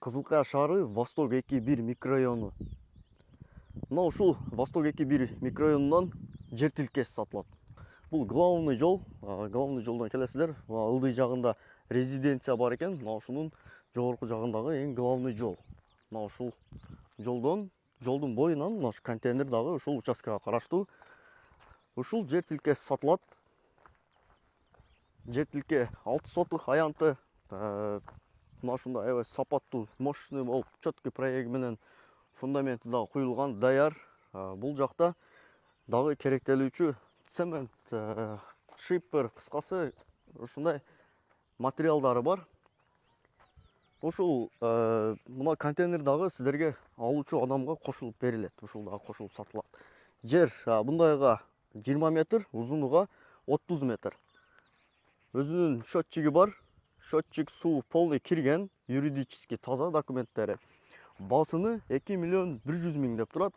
Кызылкая шаары Восток 2-1 микрорайону. Мына ушул Восток 2-1 микрорайонунан жер тилкеси сатылат. Бул главный жолдон келесиздер. Ылдый жагында резиденция бар экен. Мына ушунун жогорку жагындагы эң главный жол. Мына ушул жолдун боюнан мына контейнер дагы ушул участкага караштуу. Ушул жер тилкеси сатылат. Жер тилке 6 сотук аянты. Мына ушундай аябай сапаттуу, мощный болуп, четкий проект менен фундаменти дагы куюлган, даяр. Бул жакта дагы керектелүүчү цемент, шиппер, кыскасы ушундай материалдары бар. Ушул мына контейнер дагы сиздерге алуучу адамга кошулуп берилет. Ушул дагы кошулуп сатылат. Жер бундайга 20 метр, узунуга 30 метр. Өзүнүн счетчиги бар. Счетчик суу полный кирген, юридически таза документтери. Басыны 2 миллион 100 миң деп турат.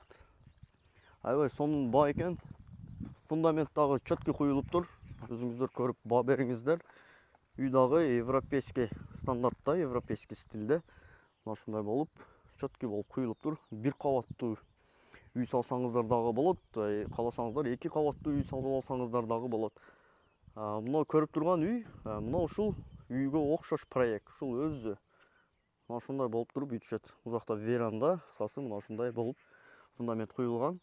Аябай сонун баа экен. Фундамент дагы четкий куюлуптур. Өзүңүздөр көрүп баа бериңиздер. Үй дагы европейский стандартта, европейский стилде. Мына ушундай болуп, четкий болуп куюлуптур. Бир кабаттуу үй салсаңыздар дагы болот. Кааласаңыздар 2 кабаттуу үй салып алсаңыздар дагы болот. Мына көрүп турган үй, мына ушул үйгө окшош проект. Ушул өзү мына ушундай болуп туруп үй түшөт. Узакта веранда, кыскасы мына ушундай болуп фундамент куюлган.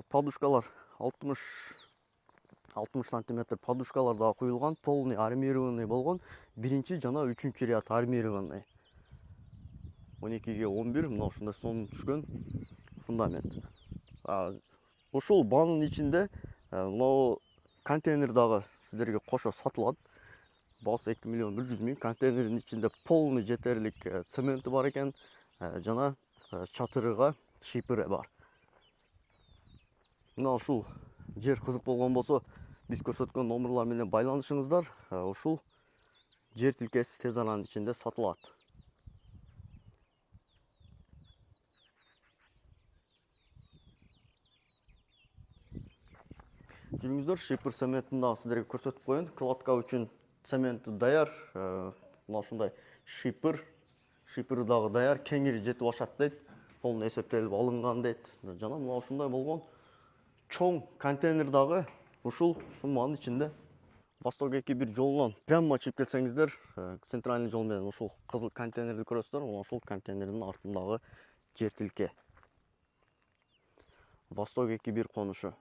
Подушкалар 60 сантиметр подушкалар дагы куюлган, полный армированный болгон. Биринчи жана үчүнчү ряд армированный. 12ге 11 мына ушундай сонун түшкөн фундамент. Ушул баанын ичинде мына контейнер дагы сиздерге кошо сатылат. Басы 2 миллион 100 миң. Контейнердин ичинде полный жетерлик цементи бар экен, жана чатырыга шипері бар. Мына ушул жер кызык болгон болсо, биз көрсөткөн номерлар менен байланышыңыздар. Ушул жер тилкеси тез аранын ичинде сатылат. Жүрүңүздөр, шипер цементин дагы сиздерге көрсөтүп коеюн. Кладка үчүн цементи даяр. Мына ушундай шипері дагы даяр, кеңири жетип ашат дейт. Полный эсептелип алынган дейт. Жана мына ушундай болгон чоң контейнер дагы ушул сумманын ичинде. Восток 2-1 жолунан прямо чыгып келсеңиздер, центральный жол менен ушул кызыл контейнерди көрөсүздөр. Мына ушул контейнердин артындагы жер тилке. Восток 2-1 конушу.